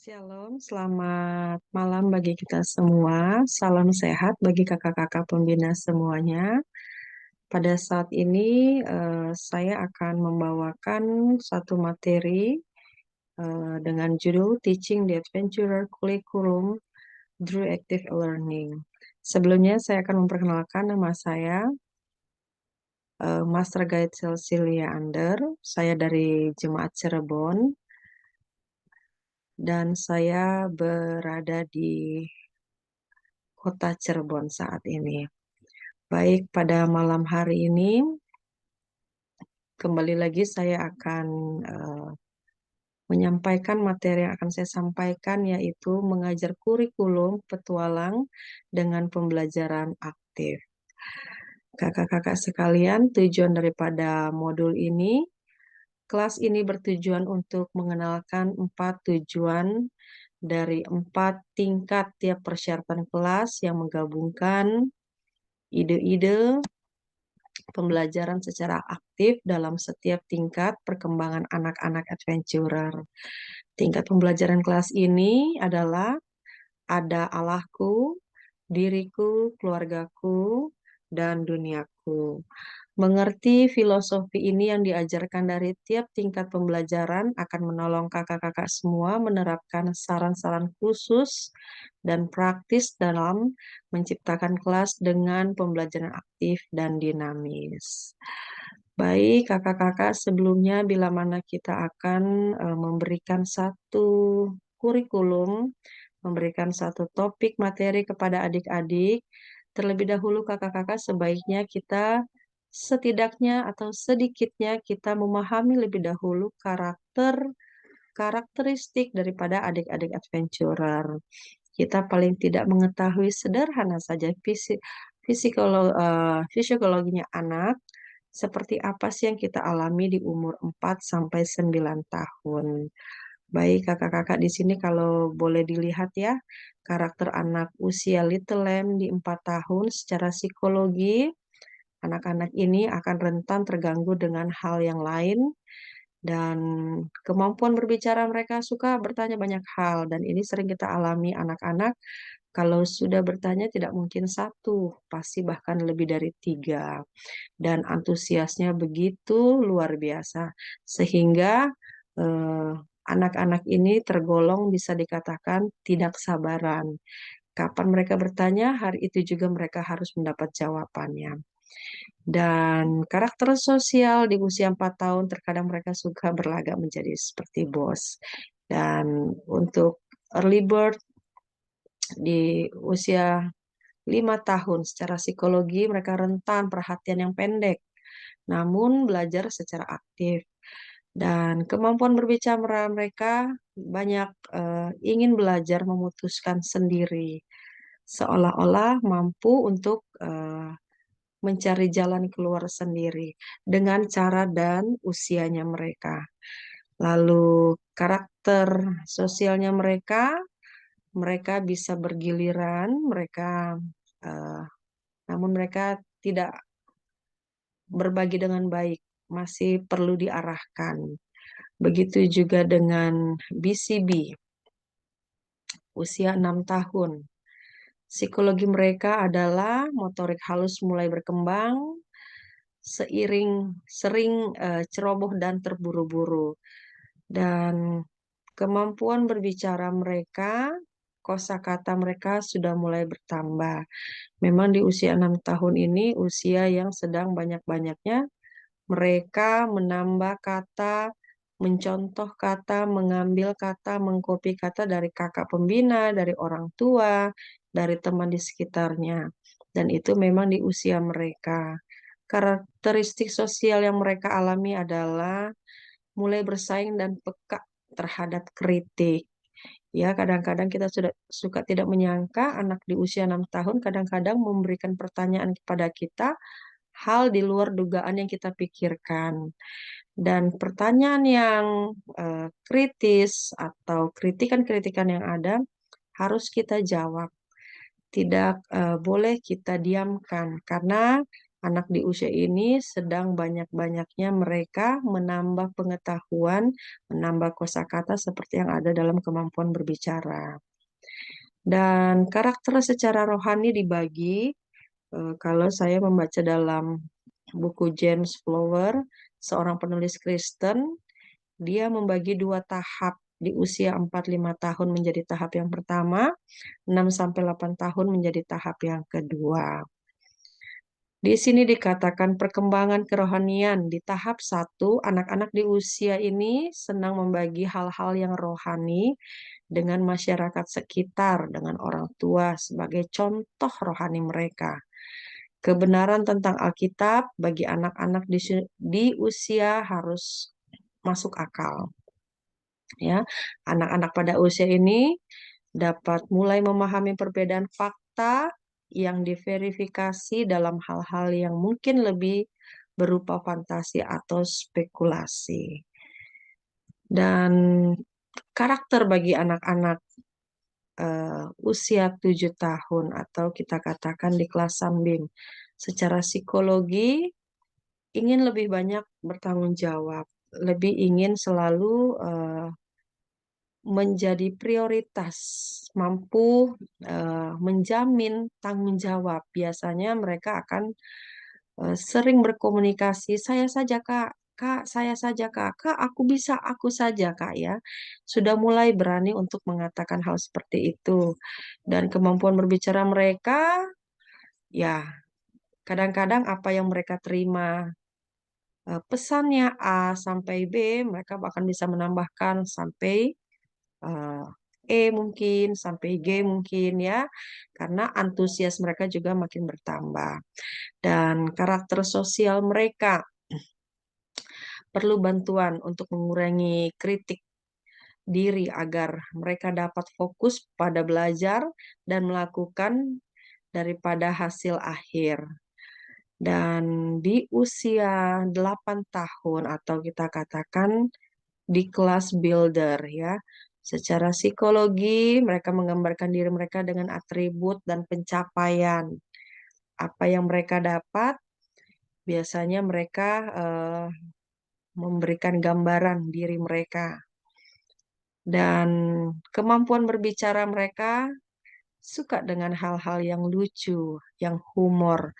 Shalom, selamat malam bagi kita semua. Salam sehat bagi kakak-kakak pembina semuanya. Pada saat ini saya akan membawakan satu materi dengan judul Teaching the Adventurer Curriculum Through Active Learning. Sebelumnya saya akan memperkenalkan nama saya, Master Guide Cecilia Ander. Saya dari Jemaat Cirebon dan saya berada di Kota Cirebon saat ini. Baik, pada malam hari ini kembali lagi saya akan eh, menyampaikan materi yang akan saya sampaikan, yaitu mengajar kurikulum petualang dengan pembelajaran aktif. Kakak-kakak sekalian, tujuan daripada modul ini, kelas ini bertujuan untuk mengenalkan 4 tujuan dari 4 tingkat tiap persyaratan kelas yang menggabungkan ide-ide pembelajaran secara aktif dalam setiap tingkat perkembangan anak-anak adventurer. Tingkat pembelajaran kelas ini adalah ada Allahku, diriku, keluargaku, dan duniaku. Mengerti filosofi ini yang diajarkan dari tiap tingkat pembelajaran akan menolong kakak-kakak semua menerapkan saran-saran khusus dan praktis dalam menciptakan kelas dengan pembelajaran aktif dan dinamis. Baik, kakak-kakak, sebelumnya bila mana kita akan memberikan satu kurikulum, memberikan satu topik materi kepada adik-adik, terlebih dahulu kakak-kakak sebaiknya kita setidaknya atau sedikitnya kita memahami lebih dahulu karakteristik daripada adik-adik adventurer. Kita paling tidak mengetahui sederhana saja fisiologinya anak, seperti apa sih yang kita alami di umur 4 sampai 9 tahun. Baik, kakak-kakak di sini kalau boleh dilihat ya, karakter anak usia Little Lamb di 4 tahun secara psikologi, anak-anak ini akan rentan terganggu dengan hal yang lain dan kemampuan berbicara mereka suka bertanya banyak hal dan ini sering kita alami anak-anak kalau sudah bertanya tidak mungkin satu, pasti bahkan lebih dari 3 dan antusiasnya begitu luar biasa sehingga eh, anak-anak ini tergolong bisa dikatakan tidak sabaran. Kapan mereka bertanya, hari itu juga mereka harus mendapat jawabannya. Dan karakter sosial di usia 4 tahun terkadang mereka suka berlagak menjadi seperti bos. Dan untuk early bird di usia 5 tahun secara psikologi mereka rentan perhatian yang pendek, namun belajar secara aktif. Dan kemampuan berbicara mereka banyak ingin belajar memutuskan sendiri, seolah-olah mampu untuk mencari jalan keluar sendiri dengan cara dan usianya mereka. Lalu karakter sosialnya mereka, mereka bisa bergiliran, mereka eh, namun mereka tidak berbagi dengan baik, masih perlu diarahkan. Begitu juga dengan BCB, usia 6 tahun. Psikologi mereka adalah motorik halus mulai berkembang, seiring sering ceroboh dan terburu-buru. Dan kemampuan berbicara mereka, kosakata mereka sudah mulai bertambah. Memang di usia 6 tahun ini usia yang sedang banyak-banyaknya mereka menambah kata, mencontoh kata, mengambil kata, mengkopi kata dari kakak pembina, dari orang tua, dari teman di sekitarnya. Dan itu memang di usia mereka. Karakteristik sosial yang mereka alami adalah mulai bersaing dan peka terhadap kritik. Ya, kadang-kadang kita sudah suka tidak menyangka anak di usia 6 tahun kadang-kadang memberikan pertanyaan kepada kita hal di luar dugaan yang kita pikirkan. Dan pertanyaan yang kritis atau kritikan-kritikan yang ada harus kita jawab. Tidak boleh kita diamkan karena Anak di usia ini sedang banyak-banyaknya mereka menambah pengetahuan, menambah kosakata seperti yang ada dalam kemampuan berbicara. Dan karakter secara rohani dibagi, kalau saya membaca dalam buku James Flower, seorang penulis Kristen, dia membagi dua tahap di usia 4-5 tahun menjadi tahap yang pertama, 6-8 tahun menjadi tahap yang kedua. Di sini dikatakan perkembangan kerohanian di tahap satu, anak-anak di usia ini senang membagi hal-hal yang rohani dengan masyarakat sekitar, dengan orang tua sebagai contoh rohani mereka. Kebenaran tentang Alkitab bagi anak-anak di usia harus masuk akal. Ya, anak-anak pada usia ini dapat mulai memahami perbedaan fakta yang diverifikasi dalam hal-hal yang mungkin lebih berupa fantasi atau spekulasi. Dan karakter bagi anak-anak usia 7 tahun atau kita katakan di kelas sambing secara psikologi ingin lebih banyak bertanggung jawab, lebih ingin selalu menjadi prioritas, mampu menjamin tanggung jawab. Biasanya mereka akan sering berkomunikasi, saya saja Kak, Kak, saya saja Kak, Kak, aku bisa, aku saja Kak ya. Sudah mulai berani untuk mengatakan hal seperti itu. Dan kemampuan berbicara mereka, ya kadang-kadang apa yang mereka terima pesannya A sampai B, mereka bahkan bisa menambahkan sampai eh, E mungkin, sampai G mungkin ya, karena antusias mereka juga makin bertambah. Dan karakter sosial mereka perlu bantuan untuk mengurangi kritik diri agar mereka dapat fokus pada belajar dan melakukan daripada hasil akhir. Dan di usia 8 tahun atau kita katakan di kelas builder ya. Secara psikologi, mereka menggambarkan diri mereka dengan atribut dan pencapaian. Apa yang mereka dapat, biasanya mereka memberikan gambaran diri mereka. Dan kemampuan berbicara mereka suka dengan hal-hal yang lucu, yang humor,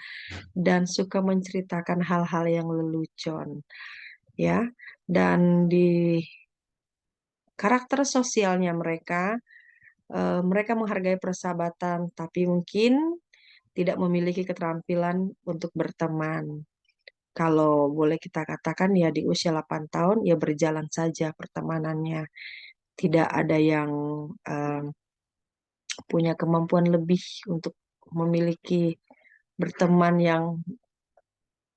dan suka menceritakan hal-hal yang lelucon. Ya, dan di karakter sosialnya mereka, mereka menghargai persahabatan, tapi mungkin tidak memiliki keterampilan untuk berteman. Kalau boleh kita katakan ya di usia 8 tahun ya berjalan saja pertemanannya. Tidak ada yang eh, punya kemampuan lebih untuk memiliki berteman yang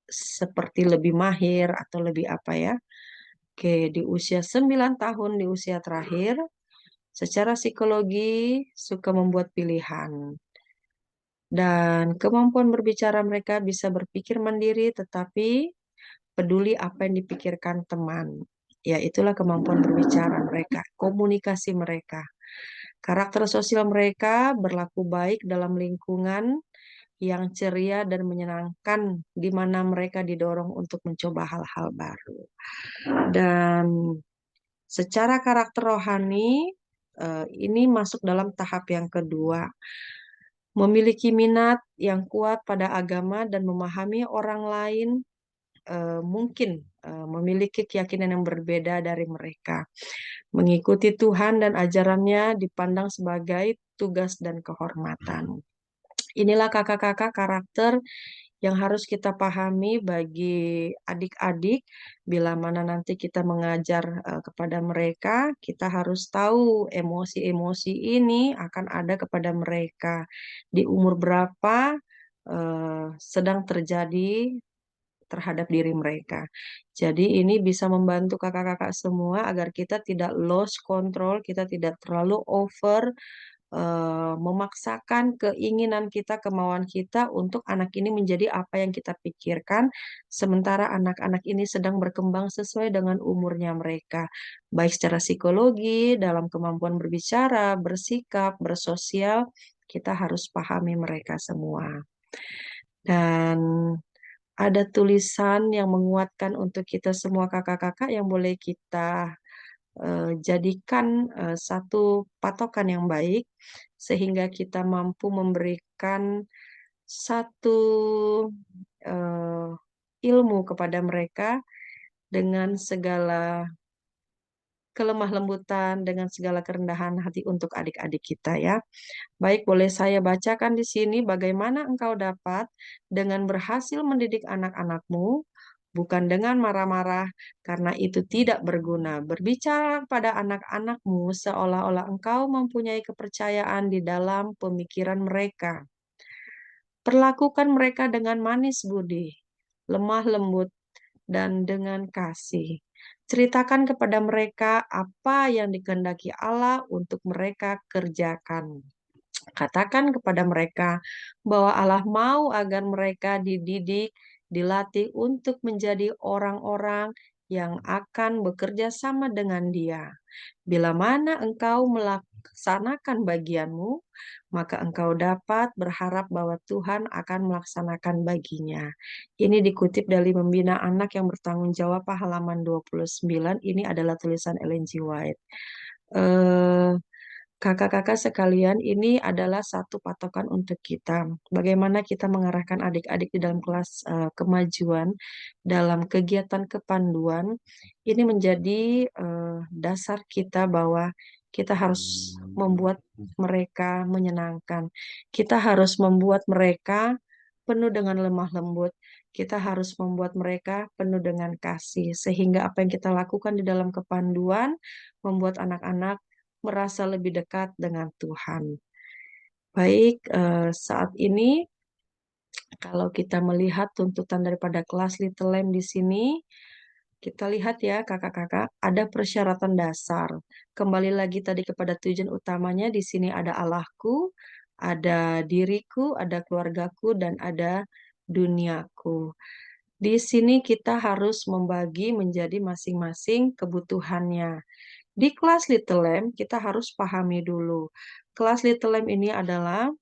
seperti lebih mahir atau lebih apa ya. Oke, di usia 9 tahun di usia terakhir, secara psikologi suka membuat pilihan. Dan kemampuan berbicara mereka bisa berpikir mandiri tetapi peduli apa yang dipikirkan teman. Ya, itulah kemampuan berbicara mereka, komunikasi mereka. Karakter sosial mereka berlaku baik dalam lingkungan yang ceria dan menyenangkan di mana mereka didorong untuk mencoba hal-hal baru. Dan secara karakter rohani, ini masuk dalam tahap yang kedua. Memiliki minat yang kuat pada agama dan memahami orang lain mungkin memiliki keyakinan yang berbeda dari mereka. Mengikuti Tuhan dan ajarannya dipandang sebagai tugas dan kehormatan. Inilah kakak-kakak karakter yang harus kita pahami bagi adik-adik. Bila mana nanti kita mengajar kepada mereka, kita harus tahu emosi-emosi ini akan ada kepada mereka. Di umur berapa sedang terjadi terhadap diri mereka. Jadi ini bisa membantu kakak-kakak semua agar kita tidak lost control, kita tidak terlalu over memaksakan keinginan kita, kemauan kita untuk anak ini menjadi apa yang kita pikirkan, sementara anak-anak ini sedang berkembang sesuai dengan umurnya mereka, baik secara psikologi, dalam kemampuan berbicara, bersikap, bersosial, kita harus pahami mereka semua. Dan ada tulisan yang menguatkan untuk kita semua kakak-kakak yang boleh kita jadikan satu patokan yang baik sehingga kita mampu memberikan satu eh, ilmu kepada mereka dengan segala kelemah lembutan, dengan segala kerendahan hati untuk adik-adik kita ya. Baik, boleh saya bacakan di sini bagaimana engkau dapat dengan berhasil mendidik anak-anakmu, bukan dengan marah-marah, karena itu tidak berguna. Berbicara pada anak-anakmu seolah-olah engkau mempunyai kepercayaan di dalam pemikiran mereka. Perlakukan mereka dengan manis budi, lemah lembut, dan dengan kasih. Ceritakan kepada mereka apa yang dikehendaki Allah untuk mereka kerjakan. Katakan kepada mereka bahwa Allah mau agar mereka dididik, dilatih untuk menjadi orang-orang yang akan bekerja sama dengan Dia. Bila mana engkau melaksanakan bagianmu, maka engkau dapat berharap bahwa Tuhan akan melaksanakan baginya. Ini dikutip dari Membina Anak yang Bertanggung Jawab halaman 29. Ini adalah tulisan Ellen G. White. Eh, Kakak-kakak sekalian, ini adalah satu patokan untuk kita. Bagaimana kita mengarahkan adik-adik di dalam kelas kemajuan, dalam kegiatan kepanduan, ini menjadi dasar kita bahwa kita harus membuat mereka menyenangkan. Kita harus membuat mereka penuh dengan lemah lembut. Kita harus membuat mereka penuh dengan kasih, sehingga apa yang kita lakukan di dalam kepanduan membuat anak-anak merasa lebih dekat dengan Tuhan. Baik, saat ini kalau kita melihat tuntutan daripada kelas Little Lamb di sini, kita lihat ya kakak-kakak, ada persyaratan dasar. Kembali lagi tadi kepada tujuan utamanya, di sini ada Allahku, ada diriku, ada keluargaku, dan ada duniaku. Di sini kita harus membagi menjadi masing-masing kebutuhannya. Di kelas Little Lamb, kita harus pahami dulu. Kelas Little Lamb ini adalah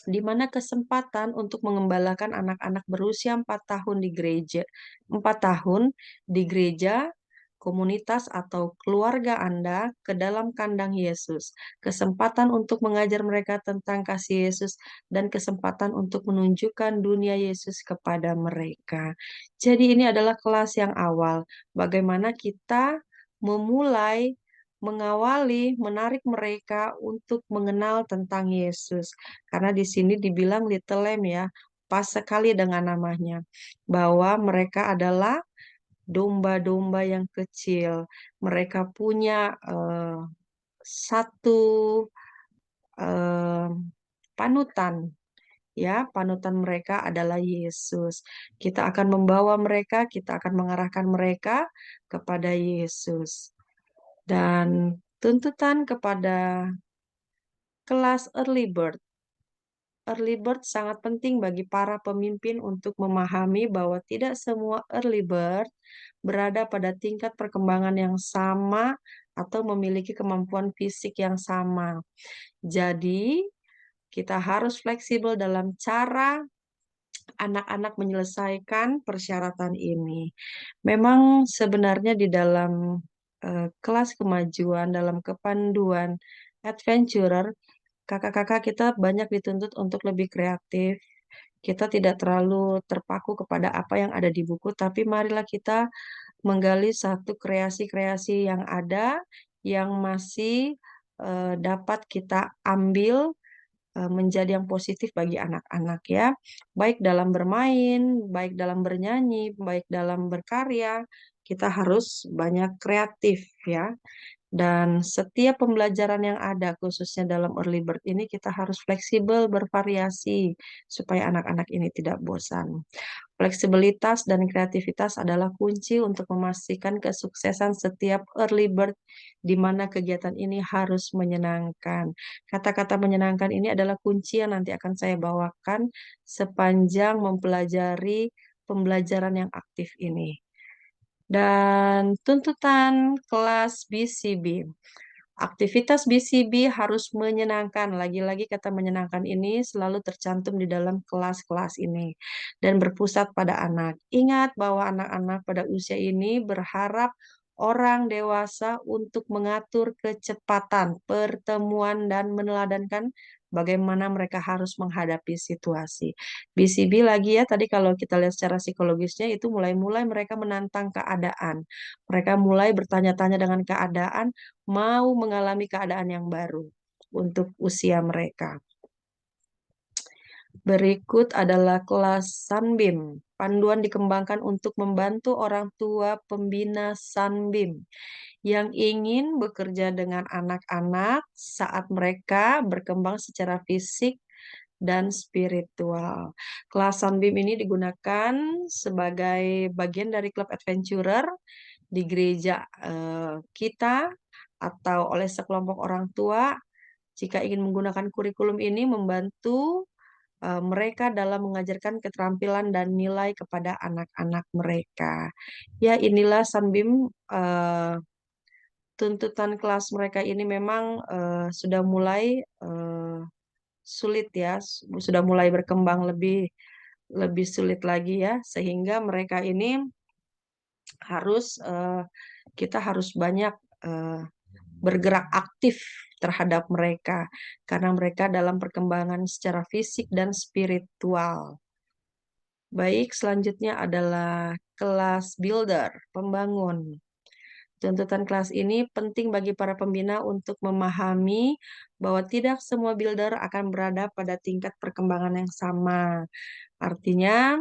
di mana kesempatan untuk mengembalakan anak-anak berusia 4 tahun di gereja, 4 tahun di gereja, komunitas atau keluarga Anda ke dalam kandang Yesus. Kesempatan untuk mengajar mereka tentang kasih Yesus dan kesempatan untuk menunjukkan dunia Yesus kepada mereka. Jadi ini adalah kelas yang awal. Bagaimana kita memulai mengawali, menarik mereka untuk mengenal tentang Yesus. Karena di sini dibilang Little Lamb ya, pas sekali dengan namanya. Bahwa mereka adalah domba-domba yang kecil. Mereka punya satu eh, panutan. Ya, panutan mereka adalah Yesus. Kita akan membawa mereka, kita akan mengarahkan mereka kepada Yesus. Dan tuntutan kepada kelas early bird. Early bird sangat penting bagi para pemimpin untuk memahami bahwa tidak semua early bird berada pada tingkat perkembangan yang sama atau memiliki kemampuan fisik yang sama. Jadi, kita harus fleksibel dalam cara anak-anak menyelesaikan persyaratan ini. Memang sebenarnya di dalam kelas kemajuan, dalam kepanduan adventurer, kakak-kakak kita banyak dituntut untuk lebih kreatif. Kita tidak terlalu terpaku kepada apa yang ada di buku, tapi marilah kita menggali satu kreasi-kreasi yang ada, yang masih dapat kita ambil menjadi yang positif bagi anak-anak ya. Baik dalam bermain, baik dalam bernyanyi, baik dalam berkarya, kita harus banyak kreatif ya. Dan setiap pembelajaran yang ada, khususnya dalam early bird ini, kita harus fleksibel, bervariasi, supaya anak-anak ini tidak bosan. Fleksibilitas dan kreativitas adalah kunci untuk memastikan kesuksesan setiap early bird, di mana kegiatan ini harus menyenangkan. Kata-kata menyenangkan ini adalah kunci yang nanti akan saya bawakan sepanjang mempelajari pembelajaran yang aktif ini. Dan tuntutan kelas BCB. Aktivitas BCB harus menyenangkan. Lagi-lagi kata menyenangkan ini selalu tercantum di dalam kelas-kelas ini dan berpusat pada anak. Ingat bahwa anak-anak pada usia ini berharap orang dewasa untuk mengatur kecepatan pertemuan dan meneladankan bagaimana mereka harus menghadapi situasi. BCB lagi ya, tadi kalau kita lihat secara psikologisnya itu mulai-mulai mereka menantang keadaan. Mereka mulai bertanya-tanya dengan keadaan, mau mengalami keadaan yang baru untuk usia mereka. Berikut adalah kelas Sunbeam. Panduan dikembangkan untuk membantu orang tua pembina Sunbeam yang ingin bekerja dengan anak-anak saat mereka berkembang secara fisik dan spiritual. Kelas Sunbeam ini digunakan sebagai bagian dari klub adventurer di gereja kita atau oleh sekelompok orang tua jika ingin menggunakan kurikulum ini membantu mereka dalam mengajarkan keterampilan dan nilai kepada anak-anak mereka. Ya, inilah Sunbeam tuntutan kelas mereka ini memang sudah mulai sulit ya, sudah mulai berkembang lebih lebih sulit lagi ya, sehingga mereka ini harus kita harus banyak eh, bergerak aktif terhadap mereka karena mereka dalam perkembangan secara fisik dan spiritual. Baik, selanjutnya adalah kelas builder, pembangun. Tuntutan kelas ini penting bagi para pembina untuk memahami bahwa tidak semua builder akan berada pada tingkat perkembangan yang sama. Artinya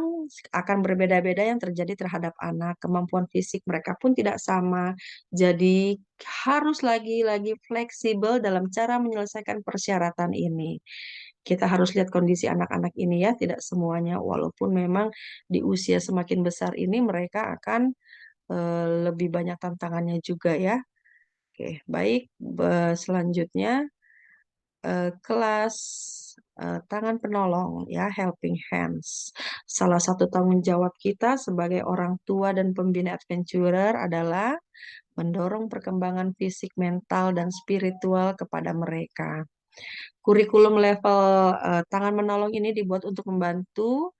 akan berbeda-beda yang terjadi terhadap anak. Kemampuan fisik mereka pun tidak sama. Jadi harus lagi-lagi fleksibel dalam cara menyelesaikan persyaratan ini. Kita harus lihat kondisi anak-anak ini ya, tidak semuanya. Walaupun memang di usia semakin besar ini mereka akan lebih banyak tantangannya juga ya. Oke, baik. Selanjutnya kelas tangan penolong ya, helping hands. Salah satu tanggung jawab kita sebagai orang tua dan pembina adventurer adalah mendorong perkembangan fisik, mental, dan spiritual kepada mereka. Kurikulum level tangan menolong ini dibuat untuk membantu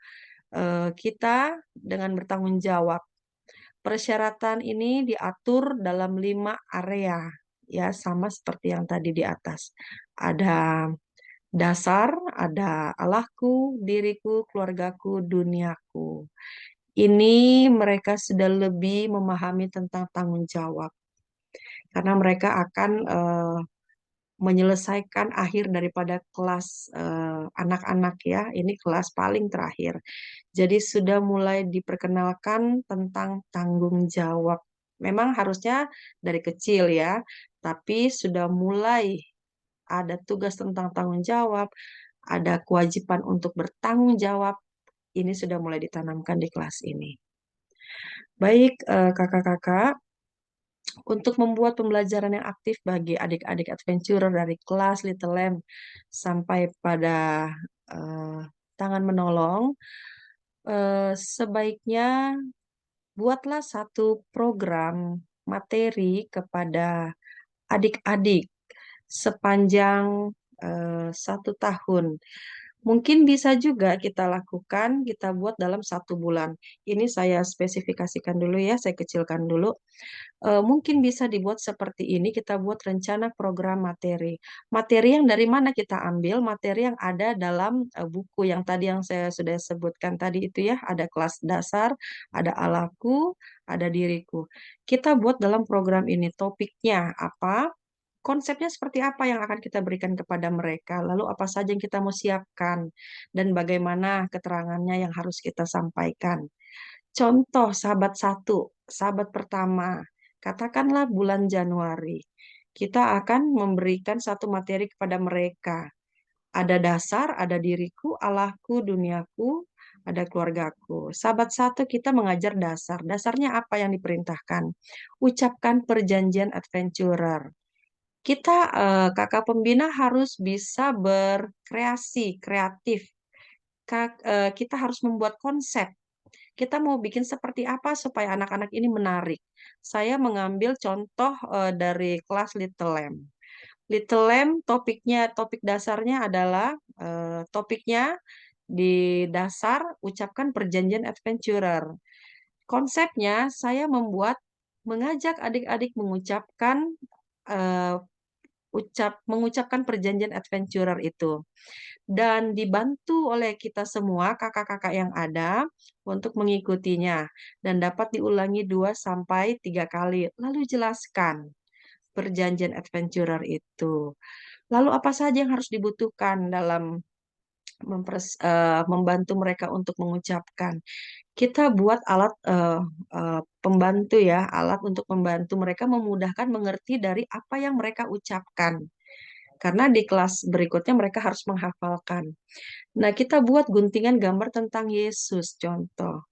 kita dengan bertanggung jawab. Persyaratan ini diatur dalam 5 area, ya sama seperti yang tadi di atas. Ada dasar, ada Allahku, diriku, keluargaku, duniaku. Ini mereka sudah lebih memahami tentang tanggung jawab karena mereka akan menyelesaikan akhir daripada kelas anak-anak ya. Ini kelas paling terakhir. Jadi sudah mulai diperkenalkan tentang tanggung jawab. Memang harusnya dari kecil ya, tapi sudah mulai ada tugas tentang tanggung jawab, ada kewajiban untuk bertanggung jawab. Ini sudah mulai ditanamkan di kelas ini. Baik, kakak-kakak, untuk membuat pembelajaran yang aktif bagi adik-adik adventurer dari kelas Little Lamb sampai pada eh, tangan menolong, sebaiknya buatlah satu program materi kepada adik-adik sepanjang 1 tahun. Mungkin bisa juga kita lakukan, kita buat dalam 1 bulan. Ini saya spesifikasikan dulu ya, saya kecilkan dulu. Mungkin bisa dibuat seperti ini, kita buat rencana program materi. Materi yang dari mana kita ambil? Materi yang ada dalam buku yang tadi yang saya sudah sebutkan tadi itu ya, ada kelas dasar, ada alaku, ada diriku. Kita buat dalam program ini topiknya apa? Konsepnya seperti apa yang akan kita berikan kepada mereka, lalu apa saja yang kita mau siapkan, dan bagaimana keterangannya yang harus kita sampaikan. Contoh sahabat satu, sahabat pertama, katakanlah bulan Januari. Kita akan memberikan satu materi kepada mereka. Ada dasar, ada diriku, Allahku, duniaku, ada keluargaku. Sahabat satu kita mengajar dasar. Dasarnya apa yang diperintahkan? Ucapkan perjanjian adventurer. Kita, kakak pembina harus bisa berkreasi, kreatif. Kita harus membuat konsep. Kita mau bikin seperti apa supaya anak-anak ini menarik. Saya mengambil contoh dari kelas Little Lamb. Little Lamb topik dasarnya adalah topiknya di dasar ucapkan perjanjian adventurer. Konsepnya saya mengajak adik-adik eh, mengucapkan perjanjian adventurer itu dan dibantu oleh kita semua kakak-kakak yang ada untuk mengikutinya dan dapat diulangi 2 sampai 3 kali. Lalu jelaskan perjanjian adventurer itu. Lalu apa saja yang harus dibutuhkan dalam membantu mereka untuk mengucapkan. Kita buat alat pembantu ya, alat untuk membantu mereka memudahkan mengerti dari apa yang mereka ucapkan. Karena di kelas berikutnya mereka harus menghafalkan. Nah, kita buat guntingan gambar tentang Yesus, contoh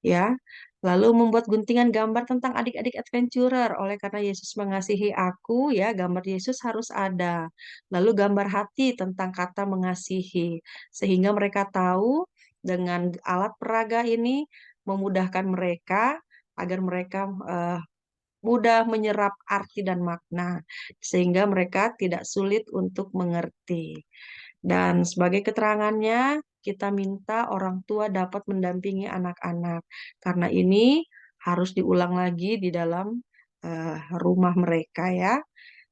ya. Lalu membuat guntingan gambar tentang adik-adik adventurer. Oleh karena Yesus mengasihi aku, ya, gambar Yesus harus ada. Lalu gambar hati tentang kata mengasihi. Sehingga mereka tahu dengan alat peraga ini memudahkan mereka agar mereka mudah menyerap arti dan makna. Sehingga mereka tidak sulit untuk mengerti. Dan sebagai keterangannya, kita minta orang tua dapat mendampingi anak-anak, karena ini harus diulang lagi di dalam rumah mereka ya.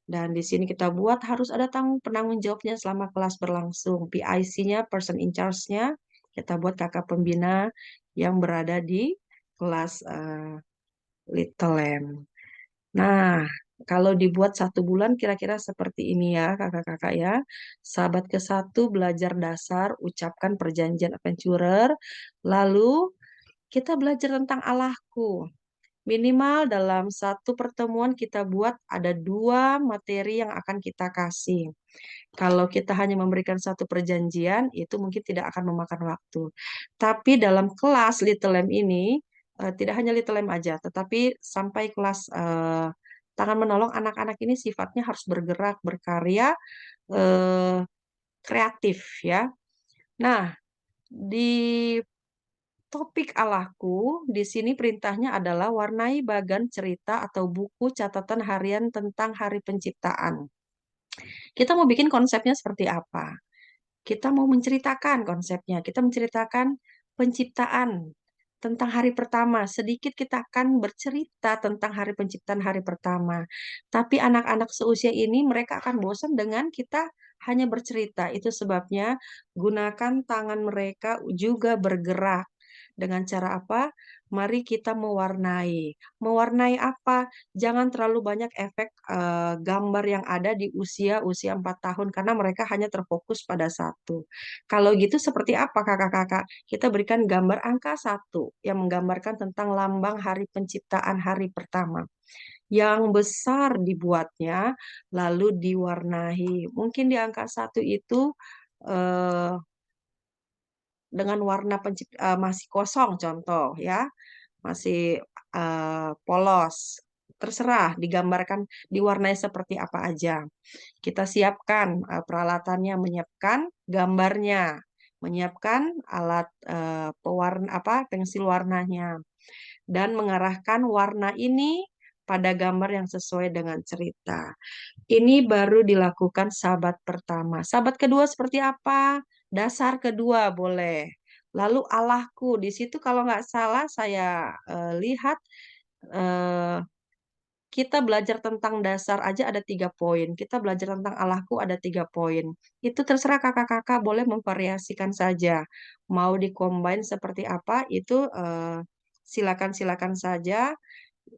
Dan di sini kita buat harus ada penanggung jawabnya selama kelas berlangsung. PIC-nya, person in charge-nya, kita buat kakak pembina yang berada di kelas Little Lamb. Nah, kalau dibuat 1 bulan kira-kira seperti ini ya, kakak-kakak ya. Sahabat ke-1 belajar dasar, ucapkan perjanjian adventurer. Lalu kita belajar tentang Allahku. Minimal dalam 1 pertemuan kita buat ada 2 materi yang akan kita kasih. Kalau kita hanya memberikan 1 perjanjian, itu mungkin tidak akan memakan waktu. Tapi dalam kelas Little Lamb ini, tidak hanya Little Lamb aja, tetapi sampai kelas tangan menolong anak-anak ini sifatnya harus bergerak, berkarya, eh, kreatif ya. Nah, di topik Allahku, di sini perintahnya adalah warnai bagan cerita atau buku catatan harian tentang hari penciptaan. Kita mau bikin konsepnya seperti apa? Kita mau menceritakan konsepnya. Kita menceritakan penciptaan tentang hari pertama. Sedikit kita akan bercerita tentang hari penciptaan hari pertama. Tapi anak-anak seusia ini mereka akan bosan dengan kita hanya bercerita. Itu sebabnya gunakan tangan mereka juga bergerak. Dengan cara apa? Mari kita mewarnai. Mewarnai apa? Jangan terlalu banyak efek gambar yang ada di usia 4 tahun karena mereka hanya terfokus pada satu. Kalau gitu seperti apa kakak-kakak? Kita berikan gambar angka 1 yang menggambarkan tentang lambang hari penciptaan hari pertama. Yang besar dibuatnya lalu diwarnai. Mungkin di angka 1 itu eh, dengan warna masih kosong contoh ya, masih polos. Terserah digambarkan diwarnai seperti apa aja. Kita siapkan peralatannya, menyiapkan gambarnya, menyiapkan alat pewarna pensil warnanya dan mengarahkan warna ini pada gambar yang sesuai dengan cerita. Ini baru dilakukan sahabat pertama. Sahabat kedua seperti apa? Dasar kedua boleh. Lalu Allahku, di situ kalau nggak salah saya lihat eh, kita belajar tentang dasar aja ada 3 poin. Kita belajar tentang Allahku ada 3 poin. Itu terserah kakak-kakak boleh memvariasikan saja. Mau dikombin seperti apa itu silakan-silakan saja,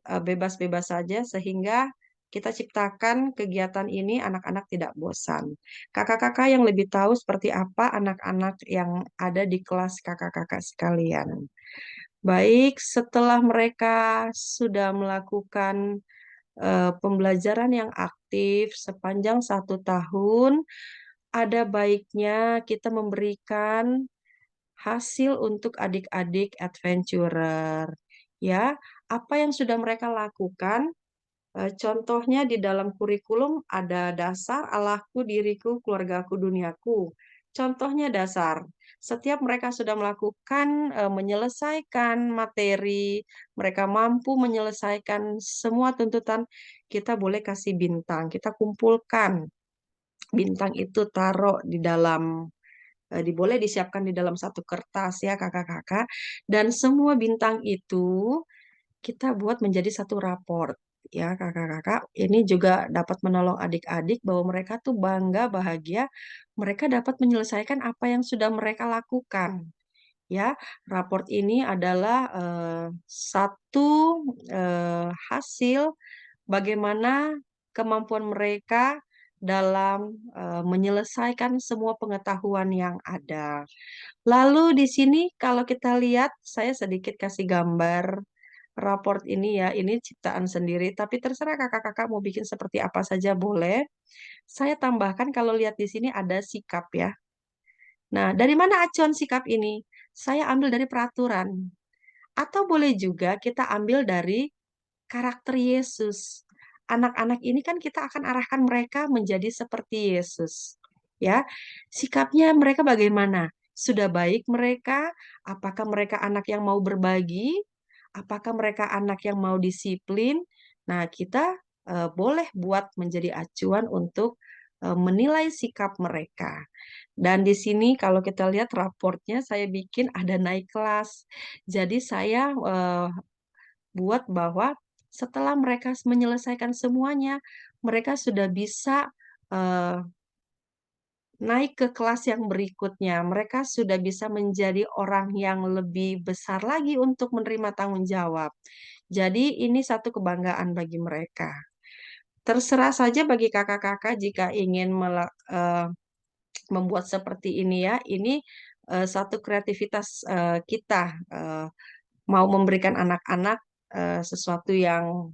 bebas-bebas saja sehingga kita ciptakan kegiatan ini anak-anak tidak bosan. Kakak-kakak yang lebih tahu seperti apa anak-anak yang ada di kelas kakak-kakak sekalian. Baik, setelah mereka sudah melakukan pembelajaran yang aktif sepanjang 1 tahun, ada baiknya kita memberikan hasil untuk adik-adik adventurer. Ya, apa yang sudah mereka lakukan? Contohnya di dalam kurikulum ada dasar Allahku, diriku, keluargaku, duniaku. Contohnya dasar. Setiap mereka sudah melakukan menyelesaikan materi, mereka mampu menyelesaikan semua tuntutan, kita boleh kasih bintang, kita kumpulkan. bintang itu taruh di dalam boleh disiapkan di dalam satu kertas ya kakak-kakak. Dan semua bintang itu kita buat menjadi satu raport. Ya kakak-kakak, ini juga dapat menolong adik-adik bahwa mereka tuh bangga, bahagia, mereka dapat menyelesaikan apa yang sudah mereka lakukan. Ya, raport ini adalah satu hasil bagaimana kemampuan mereka dalam menyelesaikan semua pengetahuan yang ada. Lalu di sini kalau kita lihat, saya sedikit kasih gambar raport ini ya, ini ciptaan sendiri, tapi terserah kakak-kakak mau bikin seperti apa saja boleh. Saya tambahkan kalau lihat di sini ada sikap ya. Nah, dari mana acuan sikap ini? Saya ambil dari peraturan. Atau boleh juga kita ambil dari karakter Yesus. Anak-anak ini kan kita akan arahkan mereka menjadi seperti Yesus. Ya, sikapnya mereka bagaimana? Sudah baik mereka? Apakah mereka anak yang mau berbagi? Apakah mereka anak yang mau disiplin? Nah, kita boleh buat menjadi acuan untuk menilai sikap mereka. Dan di sini kalau kita lihat raportnya saya bikin ada naik kelas. Jadi saya buat bahwa setelah mereka menyelesaikan semuanya, mereka sudah bisa eh, naik ke kelas yang berikutnya. Mereka sudah bisa menjadi orang yang lebih besar lagi untuk menerima tanggung jawab. Jadi ini satu kebanggaan bagi mereka. Terserah saja bagi kakak-kakak jika ingin membuat seperti ini ya. Ini satu kreativitas kita mau memberikan anak-anak sesuatu yang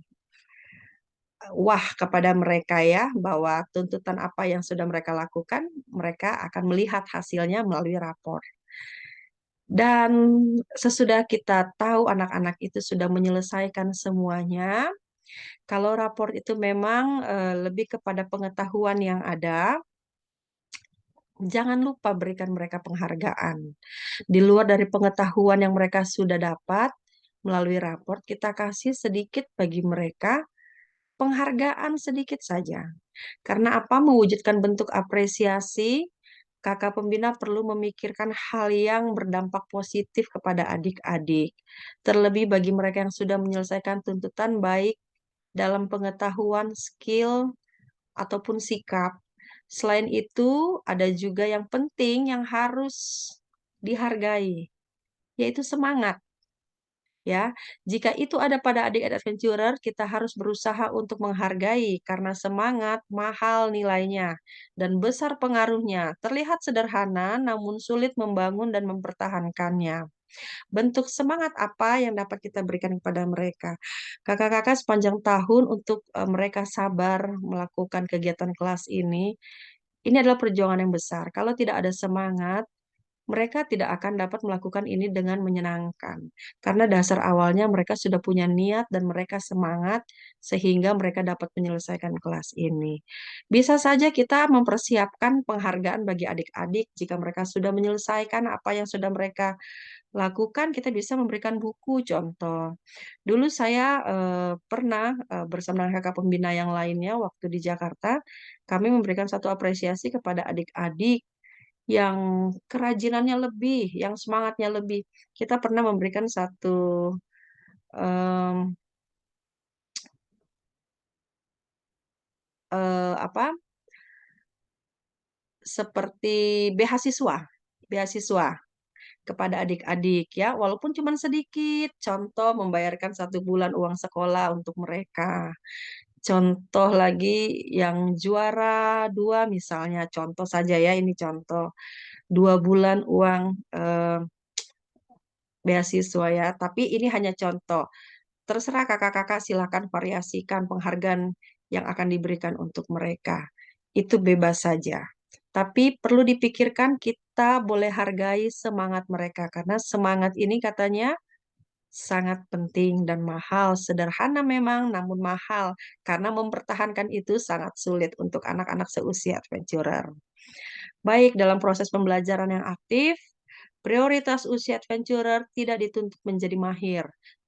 wah kepada mereka ya, bahwa tuntutan apa yang sudah mereka lakukan, mereka akan melihat hasilnya melalui rapor. Dan sesudah kita tahu anak-anak itu sudah menyelesaikan semuanya, kalau rapor itu memang lebih kepada pengetahuan yang ada, jangan lupa berikan mereka penghargaan. Di luar dari pengetahuan yang mereka sudah dapat melalui rapor, kita kasih sedikit bagi mereka penghargaan sedikit saja. Karena apa? Mewujudkan bentuk apresiasi, kakak pembina perlu memikirkan hal yang berdampak positif kepada adik-adik. Terlebih bagi mereka yang sudah menyelesaikan tuntutan baik dalam pengetahuan, skill, ataupun sikap. Selain itu, ada juga yang penting yang harus dihargai, yaitu semangat. Ya, jika itu ada pada adik-adik adventurer, kita harus berusaha untuk menghargai karena semangat mahal nilainya dan besar pengaruhnya. Terlihat sederhana, namun sulit membangun dan mempertahankannya. Bentuk semangat apa yang dapat kita berikan kepada mereka? Kakak-kakak sepanjang tahun untuk mereka sabar melakukan kegiatan kelas ini adalah perjuangan yang besar. Kalau tidak ada semangat, mereka tidak akan dapat melakukan ini dengan menyenangkan. Karena dasar awalnya mereka sudah punya niat dan mereka semangat sehingga mereka dapat menyelesaikan kelas ini. Bisa saja kita mempersiapkan penghargaan bagi adik-adik jika mereka sudah menyelesaikan apa yang sudah mereka lakukan, kita bisa memberikan buku contoh. Dulu saya pernah bersama dengan kakak pembina yang lainnya waktu di Jakarta, kami memberikan satu apresiasi kepada adik-adik yang kerajinannya lebih, yang semangatnya lebih. Kita pernah memberikan satu em, apa seperti beasiswa, beasiswa kepada adik-adik ya, walaupun cuma sedikit. Contoh membayarkan 1 bulan uang sekolah untuk mereka. Contoh lagi yang juara dua misalnya, contoh saja ya, ini contoh 2 bulan uang eh, beasiswa ya. Tapi ini hanya contoh. Terserah kakak-kakak silakan variasikan penghargaan yang akan diberikan untuk mereka. Itu bebas saja. Tapi perlu dipikirkan kita boleh hargai semangat mereka karena semangat ini katanya sangat penting dan mahal. Sederhana memang namun mahal karena mempertahankan itu sangat sulit untuk anak-anak seusia adventurer. Baik, dalam proses pembelajaran yang aktif, prioritas usia adventurer tidak dituntut menjadi mahir,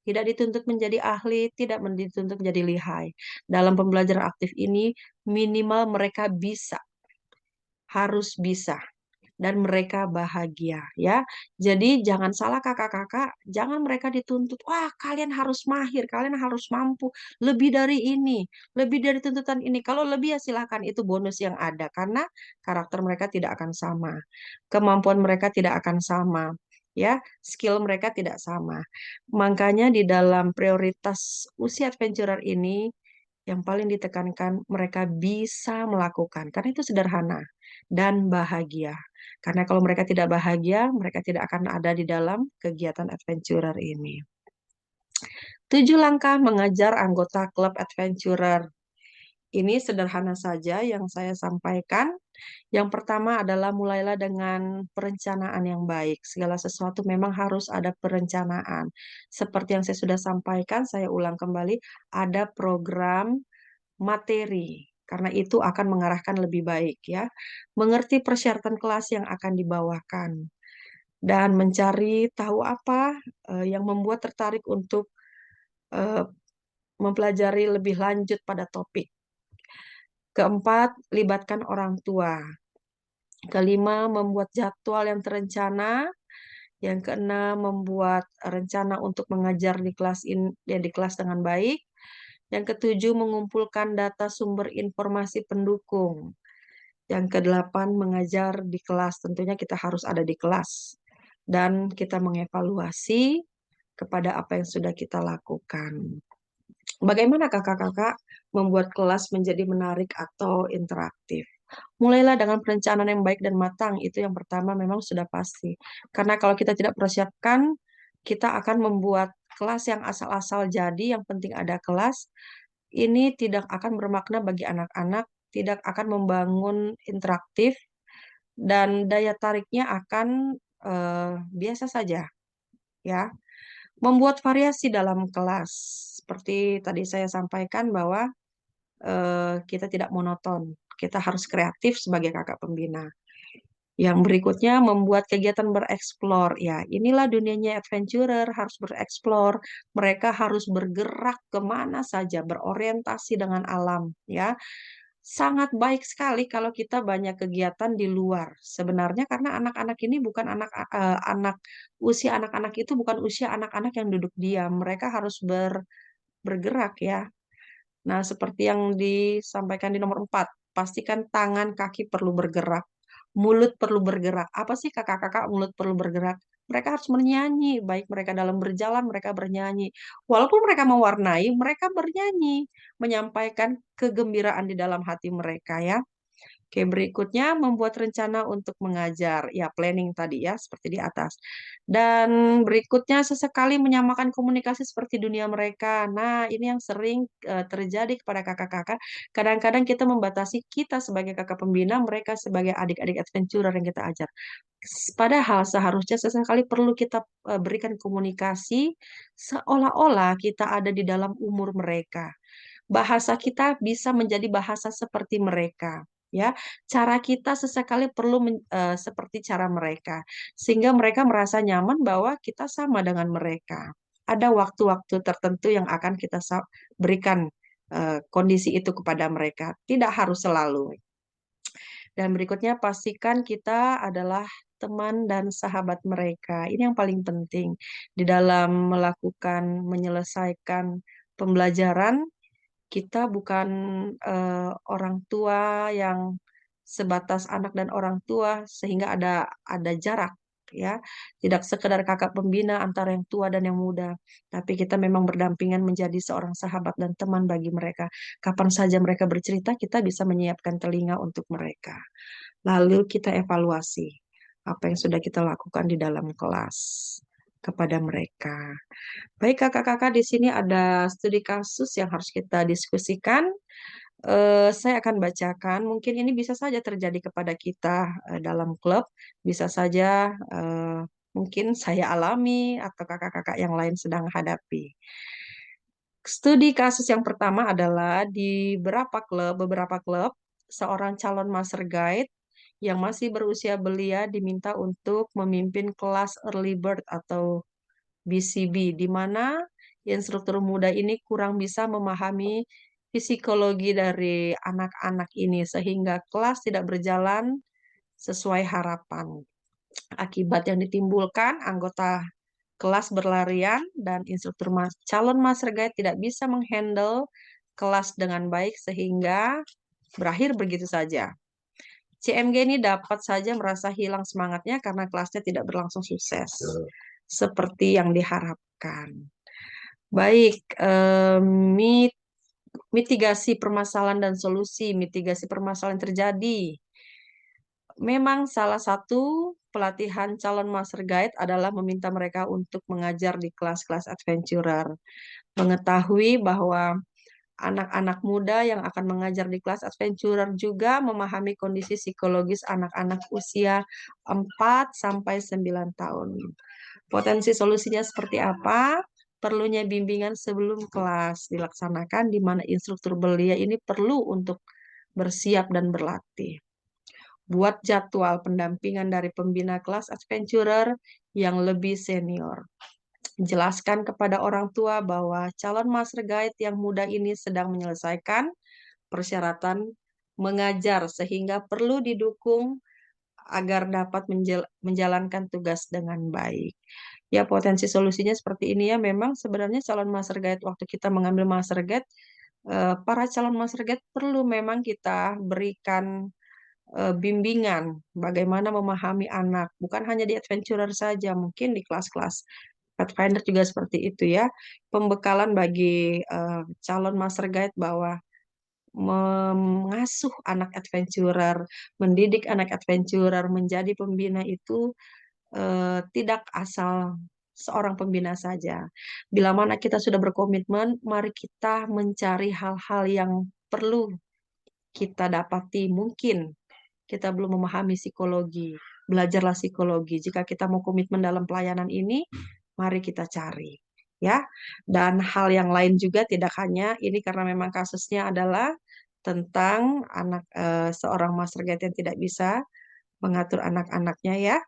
tidak dituntut menjadi ahli, tidak dituntut menjadi lihai. Dalam pembelajaran aktif ini, minimal mereka bisa. harus bisa dan mereka bahagia ya. Jadi jangan salah kakak-kakak, jangan mereka dituntut, wah kalian harus mahir, kalian harus mampu lebih dari ini, lebih dari tuntutan ini. Kalau lebih ya silahkan, itu bonus yang ada karena karakter mereka tidak akan sama, kemampuan mereka tidak akan sama. Ya, skill mereka tidak sama. Makanya di dalam prioritas usia adventurer ini yang paling ditekankan mereka bisa melakukan karena itu sederhana dan bahagia. Karena kalau mereka tidak bahagia, mereka tidak akan ada di dalam kegiatan adventurer ini. 7 langkah mengajar anggota klub adventurer. Ini sederhana saja yang saya sampaikan. Yang pertama adalah mulailah dengan perencanaan yang baik. Segala sesuatu memang harus ada perencanaan. Seperti yang saya sudah sampaikan, saya ulang kembali, ada program materi. Karena itu akan mengarahkan lebih baik ya. Mengerti persyaratan kelas yang akan dibawakan dan mencari tahu apa yang membuat tertarik untuk eh, mempelajari lebih lanjut pada topik. Keempat, libatkan orang tua. Kelima, membuat jadwal yang terencana. Yang keenam, membuat rencana untuk mengajar di kelas dengan baik. Yang ketujuh, mengumpulkan data sumber informasi pendukung. Yang kedelapan, mengajar di kelas. Tentunya kita harus ada di kelas. Dan kita mengevaluasi kepada apa yang sudah kita lakukan. Bagaimana kakak-kakak membuat kelas menjadi menarik atau interaktif? Mulailah dengan perencanaan yang baik dan matang. Itu yang pertama memang sudah pasti. Karena kalau kita tidak persiapkan, kita akan membuat kelas yang asal-asal jadi, yang penting ada kelas. Ini tidak akan bermakna bagi anak-anak, tidak akan membangun interaktif, dan daya tariknya akan biasa saja, ya. Membuat variasi dalam kelas. Seperti tadi saya sampaikan bahwa kita tidak monoton. Kita harus kreatif sebagai kakak pembina. Yang berikutnya membuat kegiatan bereksplor. Ya, inilah dunianya adventurer, harus bereksplor. Mereka harus bergerak kemana saja, berorientasi dengan alam. Ya, sangat baik sekali kalau kita banyak kegiatan di luar. Sebenarnya karena anak-anak ini bukan anak usia anak-anak itu bukan usia anak-anak yang duduk diam. Mereka harus bergerak ya. Nah, seperti yang disampaikan di nomor 4, pastikan tangan kaki perlu bergerak, mulut perlu bergerak. Apa sih kakak-kakak mulut perlu bergerak? Mereka harus bernyanyi, baik mereka dalam berjalan, mereka bernyanyi. Walaupun mereka mewarnai, mereka bernyanyi, menyampaikan kegembiraan di dalam hati mereka ya. Oke, berikutnya membuat rencana untuk mengajar. Ya, planning tadi ya, seperti di atas. Dan berikutnya sesekali menyamakan komunikasi seperti dunia mereka. Nah, ini yang sering terjadi kepada kakak-kakak. Kadang-kadang kita membatasi kita sebagai kakak pembina, mereka sebagai adik-adik adventurer yang kita ajar. Padahal seharusnya sesekali perlu kita berikan komunikasi seolah-olah kita ada di dalam umur mereka. Bahasa kita bisa menjadi bahasa seperti mereka. Ya, cara kita sesekali perlu seperti cara mereka, sehingga mereka merasa nyaman bahwa kita sama dengan mereka. Ada waktu-waktu tertentu yang akan kita berikan kondisi itu kepada mereka, tidak harus selalu. Dan berikutnya, pastikan kita adalah teman dan sahabat mereka. Ini yang paling penting di dalam melakukan menyelesaikan pembelajaran. Kita bukan orang tua yang sebatas anak dan orang tua sehingga ada jarak ya. Tidak sekedar kakak pembina antara yang tua dan yang muda, tapi kita memang berdampingan menjadi seorang sahabat dan teman bagi mereka. Kapan saja mereka bercerita, kita bisa menyiapkan telinga untuk mereka. Lalu kita evaluasi apa yang sudah kita lakukan di dalam kelas kepada mereka. Baik kakak-kakak, di sini ada studi kasus yang harus kita diskusikan. Saya akan bacakan. Mungkin ini bisa saja terjadi kepada kita dalam klub. Bisa saja mungkin saya alami atau kakak-kakak yang lain sedang hadapi. Studi kasus yang pertama adalah di beberapa klub, seorang calon master guide yang masih berusia belia diminta untuk memimpin kelas early bird atau BCB, di mana instruktur muda ini kurang bisa memahami psikologi dari anak-anak ini, sehingga kelas tidak berjalan sesuai harapan. Akibat yang ditimbulkan, anggota kelas berlarian dan instruktur calon master guide tidak bisa menghandle kelas dengan baik sehingga berakhir begitu saja. CMG ini dapat saja merasa hilang semangatnya karena kelasnya tidak berlangsung sukses seperti yang diharapkan. Baik, mitigasi permasalahan dan solusi mitigasi permasalahan yang terjadi. Memang salah satu pelatihan calon master guide adalah meminta mereka untuk mengajar di kelas-kelas adventurer. Mengetahui bahwa anak-anak muda yang akan mengajar di kelas adventurer juga memahami kondisi psikologis anak-anak usia 4 sampai 9 tahun. Potensi solusinya seperti apa? Perlunya bimbingan sebelum kelas dilaksanakan di mana instruktur belia ini perlu untuk bersiap dan berlatih. Buat jadwal pendampingan dari pembina kelas adventurer yang lebih senior. Jelaskan kepada orang tua bahwa calon master guide yang muda ini sedang menyelesaikan persyaratan mengajar sehingga perlu didukung agar dapat menjalankan tugas dengan baik. Ya, potensi solusinya seperti ini ya. Memang sebenarnya calon master guide waktu kita mengambil master guide, para calon master guide perlu memang kita berikan bimbingan bagaimana memahami anak, bukan hanya di adventurer saja, mungkin di kelas-kelas Pathfinder juga seperti itu ya. Pembekalan bagi calon master guide bahwa mengasuh anak adventurer, mendidik anak adventurer menjadi pembina itu tidak asal seorang pembina saja. Bila mana kita sudah berkomitmen, mari kita mencari hal-hal yang perlu kita dapati. Mungkin kita belum memahami psikologi, belajarlah psikologi. Jika kita mau komitmen dalam pelayanan ini, mari kita cari. Ya, dan hal yang lain juga tidak hanya ini karena memang kasusnya adalah tentang seorang master guide yang tidak bisa mengatur anak-anaknya ya.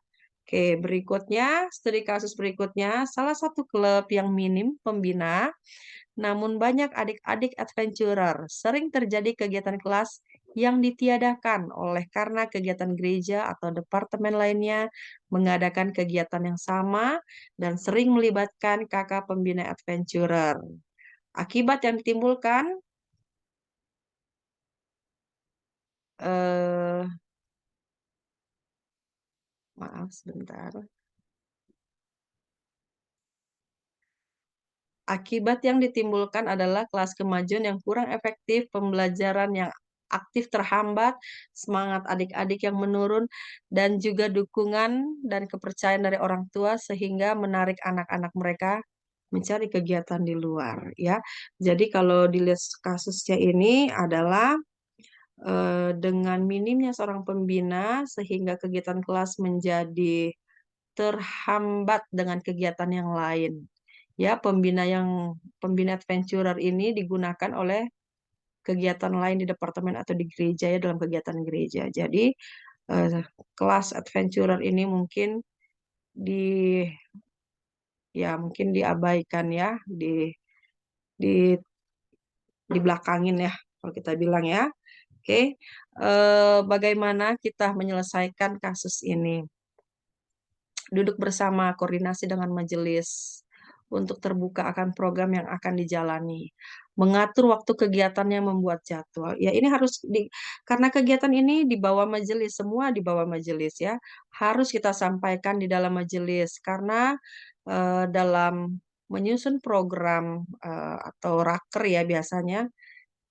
Oke, berikutnya, studi kasus berikutnya, salah satu klub yang minim pembina namun banyak adik-adik adventurer. Sering terjadi kegiatan kelas yang ditiadakan oleh karena kegiatan gereja atau departemen lainnya mengadakan kegiatan yang sama dan sering melibatkan kakak pembina adventurer. Akibat yang ditimbulkan, eh, maaf sebentar. Akibat yang ditimbulkan adalah kelas kemajuan yang kurang efektif, pembelajaran yang aktif terhambat, semangat adik-adik yang menurun, dan juga dukungan dan kepercayaan dari orang tua sehingga menarik anak-anak mereka mencari kegiatan di luar. Ya, jadi kalau dilihat kasusnya ini adalah dengan minimnya seorang pembina sehingga kegiatan kelas menjadi terhambat dengan kegiatan yang lain. Ya, pembina adventurer ini digunakan oleh kegiatan lain di departemen atau di gereja ya dalam kegiatan gereja. Jadi kelas adventurer ini mungkin di mungkin diabaikan ya, di dibelakangin ya kalau kita bilang ya. Oke, bagaimana kita menyelesaikan kasus ini? Duduk bersama, koordinasi dengan majelis untuk terbuka akan program yang akan dijalani. Mengatur waktu kegiatannya, membuat jadwal. Ya, ini harus karena kegiatan ini di bawah majelis, semua di bawah majelis ya. Harus kita sampaikan di dalam majelis karena dalam menyusun program atau raker ya biasanya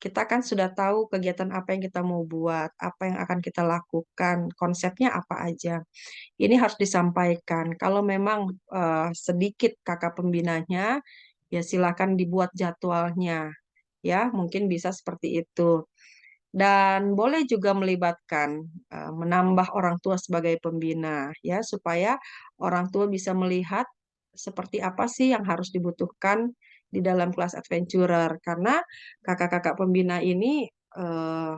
kita kan sudah tahu kegiatan apa yang kita mau buat, apa yang akan kita lakukan, konsepnya apa aja. Ini harus disampaikan. Kalau memang sedikit kakak pembinanya, ya silakan dibuat jadwalnya. Ya, mungkin bisa seperti itu. Dan boleh juga melibatkan menambah orang tua sebagai pembina, ya, supaya orang tua bisa melihat seperti apa sih yang harus dibutuhkan di dalam kelas adventurer. Karena kakak-kakak pembina ini eh,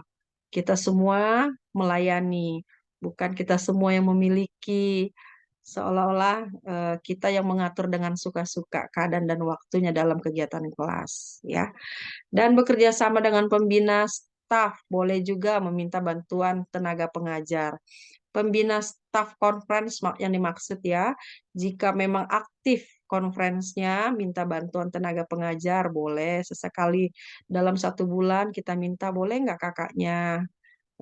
kita semua melayani, bukan kita semua yang memiliki seolah-olah kita yang mengatur dengan suka-suka keadaan dan waktunya dalam kegiatan kelas, ya. Dan bekerja sama dengan pembina staf, boleh juga meminta bantuan tenaga pengajar. pembina staff conference yang dimaksud ya. Jika memang aktif conference-nya, minta bantuan tenaga pengajar, boleh sesekali dalam 1 bulan kita minta, boleh nggak kakaknya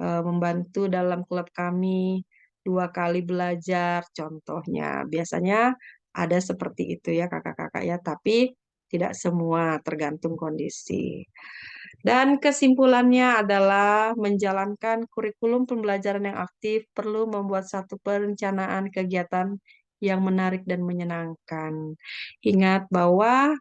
membantu dalam klub kami 2 kali belajar, contohnya. Biasanya ada seperti itu ya kakak-kakak ya, tapi tidak semua, tergantung kondisi. Dan kesimpulannya adalah menjalankan kurikulum pembelajaran yang aktif perlu membuat satu perencanaan kegiatan yang menarik dan menyenangkan. Ingat bahwa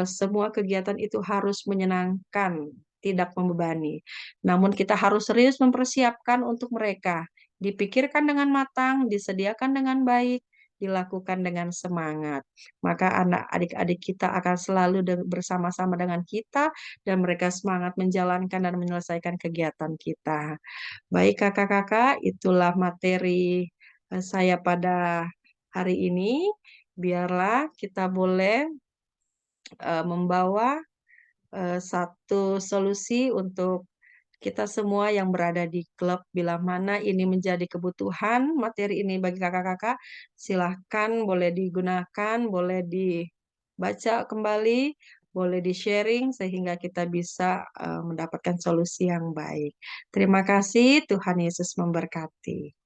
semua kegiatan itu harus menyenangkan, tidak membebani. Namun kita harus serius mempersiapkan untuk mereka. Dipikirkan dengan matang, disediakan dengan baik, dilakukan dengan semangat. Maka anak adik-adik kita akan selalu bersama-sama dengan kita dan mereka semangat menjalankan dan menyelesaikan kegiatan kita. Baik kakak-kakak, itulah materi saya pada hari ini. Biarlah kita boleh membawa satu solusi untuk kita semua yang berada di klub. Bila mana ini menjadi kebutuhan materi ini bagi kakak-kakak, silahkan boleh digunakan, boleh dibaca kembali, boleh di-sharing sehingga kita bisa mendapatkan solusi yang baik. Terima kasih, Tuhan Yesus memberkati.